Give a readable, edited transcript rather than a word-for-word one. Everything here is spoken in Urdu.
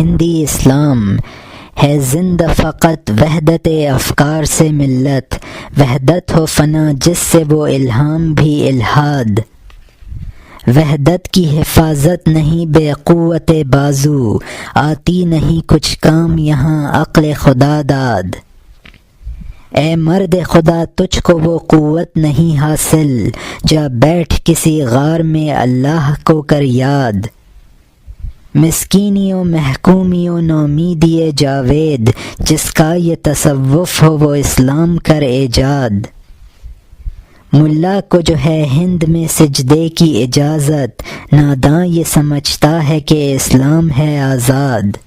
ہندی اسلام ہے زندہ فقط وحدت افکار سے ملت، وحدت ہو فنا جس سے وہ الہام بھی الہاد، وحدت کی حفاظت نہیں بے قوت بازو، آتی نہیں کچھ کام یہاں عقل خدا داد، اے مرد خدا تجھ کو وہ قوت نہیں حاصل، جا بیٹھ کسی غار میں اللہ کو کر یاد، مسکینیوں محکومیوں نومیدی جاوید، جس کا یہ تصوف ہو وہ اسلام کر ایجاد، ملا کو جو ہے ہند میں سجدے کی اجازت، ناداں یہ سمجھتا ہے کہ اسلام ہے آزاد۔